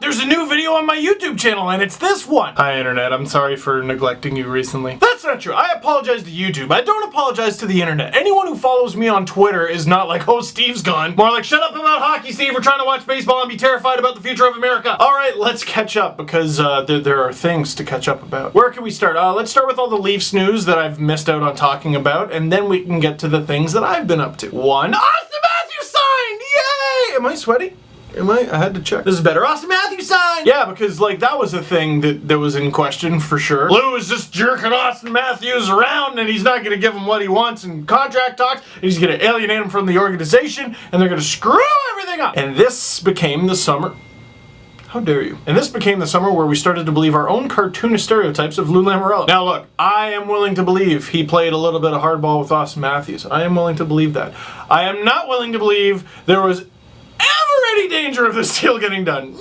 there's a new video on my YouTube channel, and it's this one. Hi, Internet. I'm sorry for neglecting you recently. That's not true. I apologize to YouTube. I don't apologize to the Internet. Anyone who follows me on Twitter is not like, oh, Steve's gone. More like, shut up about hockey, Steve. We're trying to watch baseball and be terrified about the future of America. All right, let's catch up because there are things to catch up about. Where can we start? Let's start with all the Leafs news that I've missed out on talking about, and then we can get to the things that I've been up to. One, Austin Matthews signed! Yay! Am I sweaty? I had to check. This is better. Austin Matthews signed! Yeah, because, like, that was a thing that was in question for sure. Lou is just jerking Austin Matthews around, and he's not going to give him what he wants in contract talks. He's going to alienate him from the organization, and they're going to screw everything up. And this became the summer. How dare you? And this became the summer where we started to believe our own cartoonish stereotypes of Lou Lamoriello. Now look, I am willing to believe he played a little bit of hardball with Austin Matthews. I am willing to believe that. I am not willing to believe there was ever any danger of this deal getting done.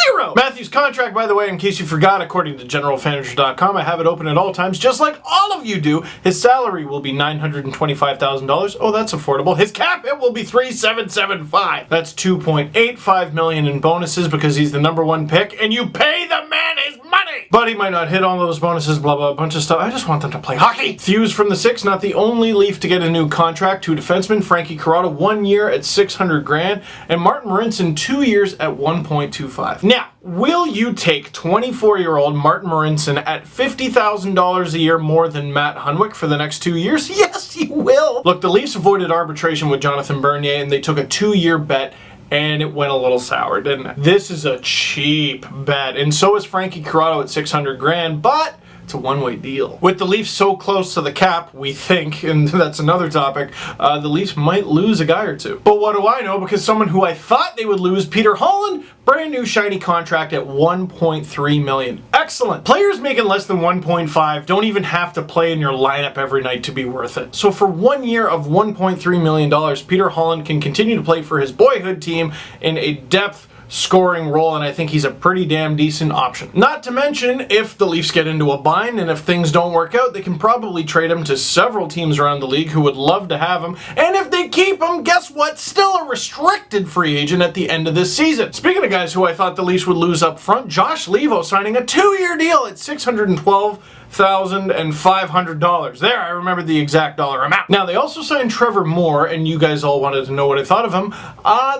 Zero! Matthews' contract, by the way, in case you forgot, according to GeneralFanager.com, I have it open at all times, just like all of you do. His salary will be $925,000. Oh, that's affordable. His cap hit will be $3,775. That's $2.85 million in bonuses because he's the #1 pick, and you pay the man his money! But he might not hit all those bonuses, blah, blah, a bunch of stuff. I just want them to play hockey! Thews from the Six, not the only Leaf to get a new contract. 2 defensemen, Frankie Corrado, 1 year at $600,000, and Martin Marincin, 2 years at $1.25. Now, will you take 24-year-old Martin Marincin at $50,000 a year more than Matt Hunwick for the next 2 years? Yes, you will! Look, the Leafs avoided arbitration with Jonathan Bernier, and they took a 2-year bet, and it went a little sour, didn't it? This is a cheap bet, and so is Frankie Corrado at $600,000, but it's a one-way deal. With the Leafs so close to the cap, we think, and that's another topic, the Leafs might lose a guy or two. But what do I know? Because someone who I thought they would lose, Peter Holland, brand new shiny contract at $1.3 million. Excellent. Players making less than 1.5 don't even have to play in your lineup every night to be worth it. So for 1 year of $1.3 million, Peter Holland can continue to play for his boyhood team in a depth scoring role, and I think he's a pretty damn decent option. Not to mention, if the Leafs get into a bind and if things don't work out, they can probably trade him to several teams around the league who would love to have him, and if they keep him, guess what? Still a restricted free agent at the end of this season. Speaking of guys who I thought the Leafs would lose up front, Josh Levo signing a 2-year deal at $612,500. There, I remember the exact dollar amount. Now, they also signed Trevor Moore, and you guys all wanted to know what I thought of him.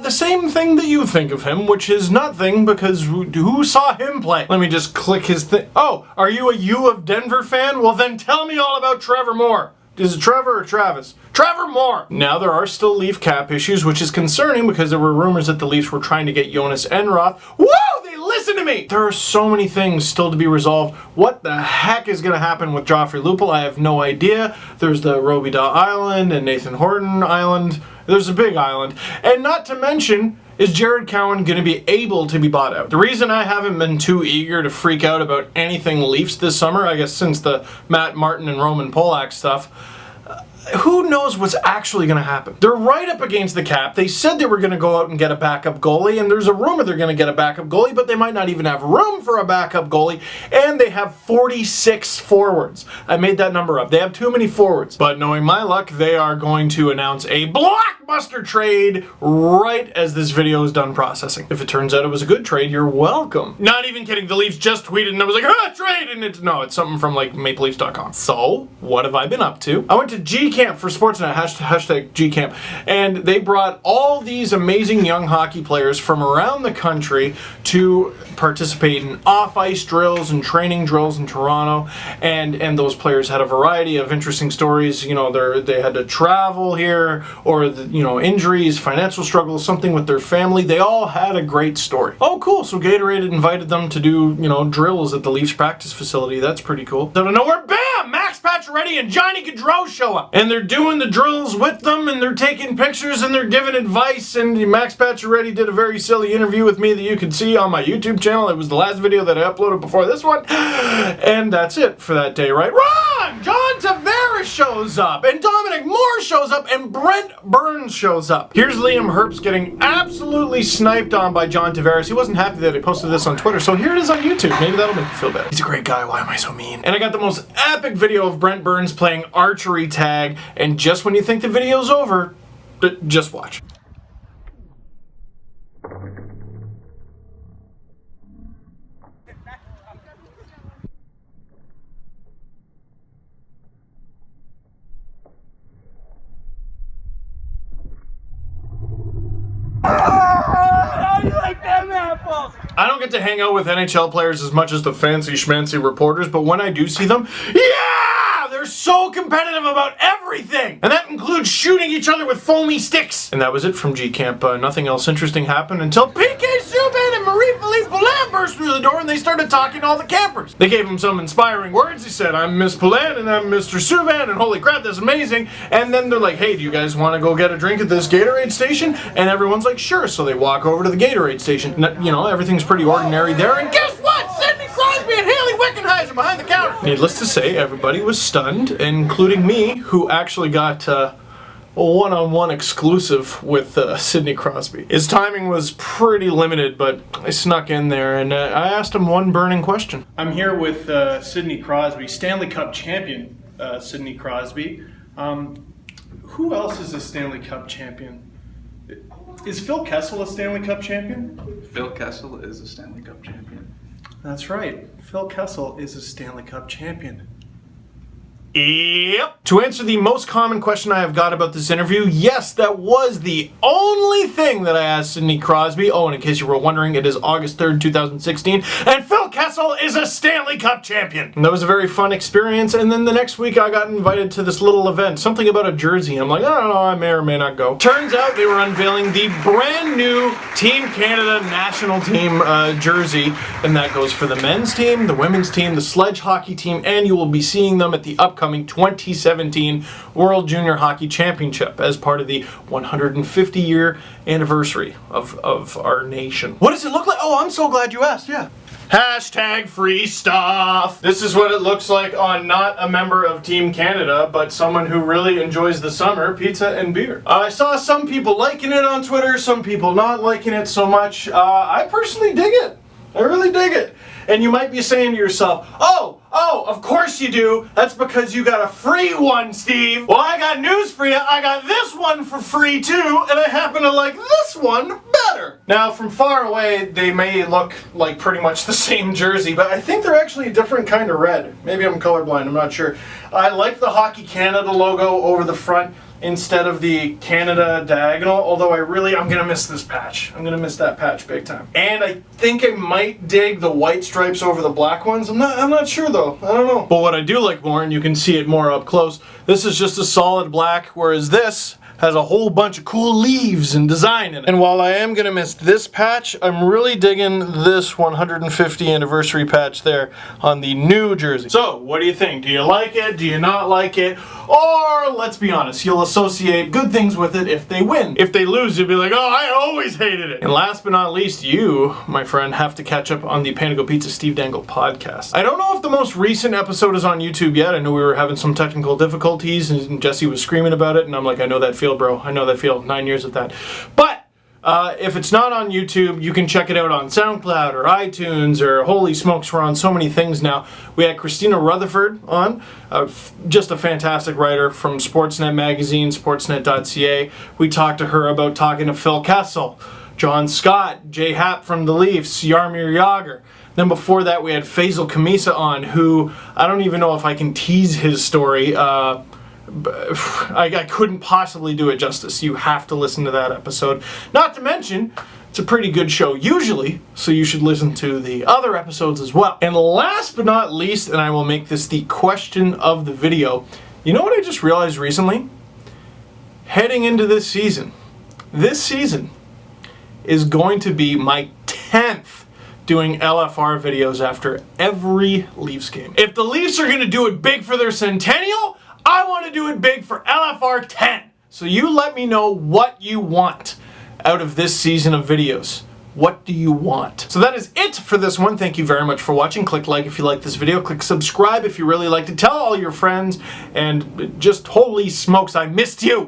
The same thing that you think of him, which is nothing, because who saw him play? Let me just click his thing. Oh, are you a U of Denver fan? Well, then tell me all about Trevor Moore. Is it Trevor or Travis? Trevor Moore! Now, there are still Leaf cap issues, which is concerning because there were rumors that the Leafs were trying to get Jonas Enroth. Woo! They listen to me! There are so many things still to be resolved. What the heck is going to happen with Joffrey Lupul? I have no idea. There's the Robidas Island and Nathan Horton Island. There's a big island. And not to mention, is Jared Cowan going to be able to be bought out? The reason I haven't been too eager to freak out about anything Leafs this summer, I guess since the Matt Martin and Roman Polak stuff, who knows what's actually going to happen? They're right up against the cap. They said they were going to go out and get a backup goalie, and there's a rumor they're going to get a backup goalie, but they might not even have room for a backup goalie, and they have 46 forwards. I made that number up. They have too many forwards. But knowing my luck, they are going to announce a blockbuster trade right as this video is done processing. If it turns out it was a good trade, you're welcome. Not even kidding. The Leafs just tweeted, and I was like, trade! And it's something from like MapleLeafs.com. So, what have I been up to? I went to G Camp for Sportsnet, hashtag GCamp, and they brought all these amazing young hockey players from around the country to participate in off-ice drills and training drills in Toronto, and those players had a variety of interesting stories. You know, they had to travel here, or injuries, financial struggles, something with their family. They all had a great story. Oh, cool! So Gatorade invited them to do drills at the Leafs practice facility. That's pretty cool. Out of nowhere, bam! Max Pacioretty and Johnny Gaudreau show up, and they're doing the drills with them, and they're taking pictures, and they're giving advice. And Max Pacioretty did a very silly interview with me that you can see on my YouTube channel. It was the last video that I uploaded before this one, and that's it for that day, right? Wrong! John Tavares shows up, and Dominic Moore shows up, and Brent Burns shows up. Here's Liam Herbst getting absolutely sniped on by John Tavares. He wasn't happy that I posted this on Twitter, so here it is on YouTube. Maybe that'll make you feel better. He's a great guy. Why am I so mean? And I got the most epic video of Brent Burns playing archery tag, and just when you think the video's over, just watch. I don't get to hang out with NHL players as much as the fancy schmancy reporters, but when I do see them, yeah! They're so competitive about everything! And that includes shooting each other with foamy sticks! And that was it from G Camp. Nothing else interesting happened until PK Subban and Marie-Philippe Poulin burst through the door and they started talking to all the campers. They gave him some inspiring words. He said, I'm Miss Poulin and I'm Mr. Subban and holy crap, that's amazing. And then they're like, hey, do you guys want to go get a drink at this Gatorade station? And everyone's like, sure. So they walk over to the Gatorade station. You know, everything's pretty ordinary there. And guess what? Sidney Crosby and Haley Wickenheiser behind the counter. Needless to say, everybody was stunned, including me, who actually got a one-on-one exclusive with Sidney Crosby. His timing was pretty limited, but I snuck in there and I asked him one burning question. I'm here with Sidney Crosby, Stanley Cup champion Sidney Crosby. Who else is a Stanley Cup champion? Is Phil Kessel a Stanley Cup champion? Phil Kessel is a Stanley Cup champion. That's right. Phil Kessel is a Stanley Cup champion. Yep. To answer the most common question I have got about this interview, yes, that was the only thing that I asked Sidney Crosby. Oh, and in case you were wondering, it is August 3rd, 2016, and Phil Kessel is a Stanley Cup champion. And that was a very fun experience, and then the next week I got invited to this little event, something about a jersey. I'm like, I don't know, I may or may not go. Turns out they were unveiling the brand new Team Canada national team jersey, and that goes for the men's team, the women's team, the sledge hockey team, and you will be seeing them at the upcoming 2017 World Junior Hockey Championship as part of the 150-year anniversary of our nation. What does it look like? Oh, I'm so glad you asked, yeah. Hashtag free stuff. This is what it looks like on not a member of Team Canada, but someone who really enjoys the summer, pizza and beer. I saw some people liking it on Twitter, some people not liking it so much. I personally dig it. I really dig it. And you might be saying to yourself, oh, of course you do. That's because you got a free one, Steve. Well, I got news for you. I got this one for free too, and I happen to like this one better. Now, from far away, they may look like pretty much the same jersey, but I think they're actually a different kind of red. Maybe I'm colorblind, I'm not sure. I like the Hockey Canada logo over the front instead of the Canada diagonal, although I'm gonna miss this patch. I'm gonna miss that patch big time. And I think I might dig the white stripes over the black ones. I'm not sure though, I don't know. But what I do like more, and you can see it more up close, this is just a solid black, whereas this has a whole bunch of cool leaves and design in it. And while I am gonna miss this patch, I'm really digging this 150 anniversary patch there on the new jersey. So, what do you think? Do you like it? Do you not like it? Or, let's be honest, you'll associate good things with it if they win. If they lose, you'll be like, oh, I always hated it. And last but not least, you, my friend, have to catch up on the Panago Pizza Steve Dangle podcast. I don't know if the most recent episode is on YouTube yet. I know we were having some technical difficulties and Jesse was screaming about it, and I'm like, I know that feel, bro. I know that feel. 9 years of that. But if it's not on YouTube, you can check it out on SoundCloud or iTunes or holy smokes, we're on so many things now. We had Christina Rutherford on, just a fantastic writer from Sportsnet magazine, sportsnet.ca. We talked to her about talking to Phil Kessel, John Scott, Jay Happ from the Leafs, Jaromir Jagr. Then before that, we had Faisal Khamisa on, who I don't even know if I can tease his story. I couldn't possibly do it justice. You have to listen to that episode. Not to mention, it's a pretty good show usually, so you should listen to the other episodes as well. And last but not least, and I will make this the question of the video, you know what I just realized recently? Heading into this season is going to be my 10th doing LFR videos after every Leafs game. If the Leafs are going to do it big for their centennial, I want to do it big for LFR 10. So you let me know what you want out of this season of videos. What do you want? So that is it for this one. Thank you very much for watching. Click like if you like this video. Click subscribe if you really liked it. Tell all your friends. And just holy smokes, I missed you.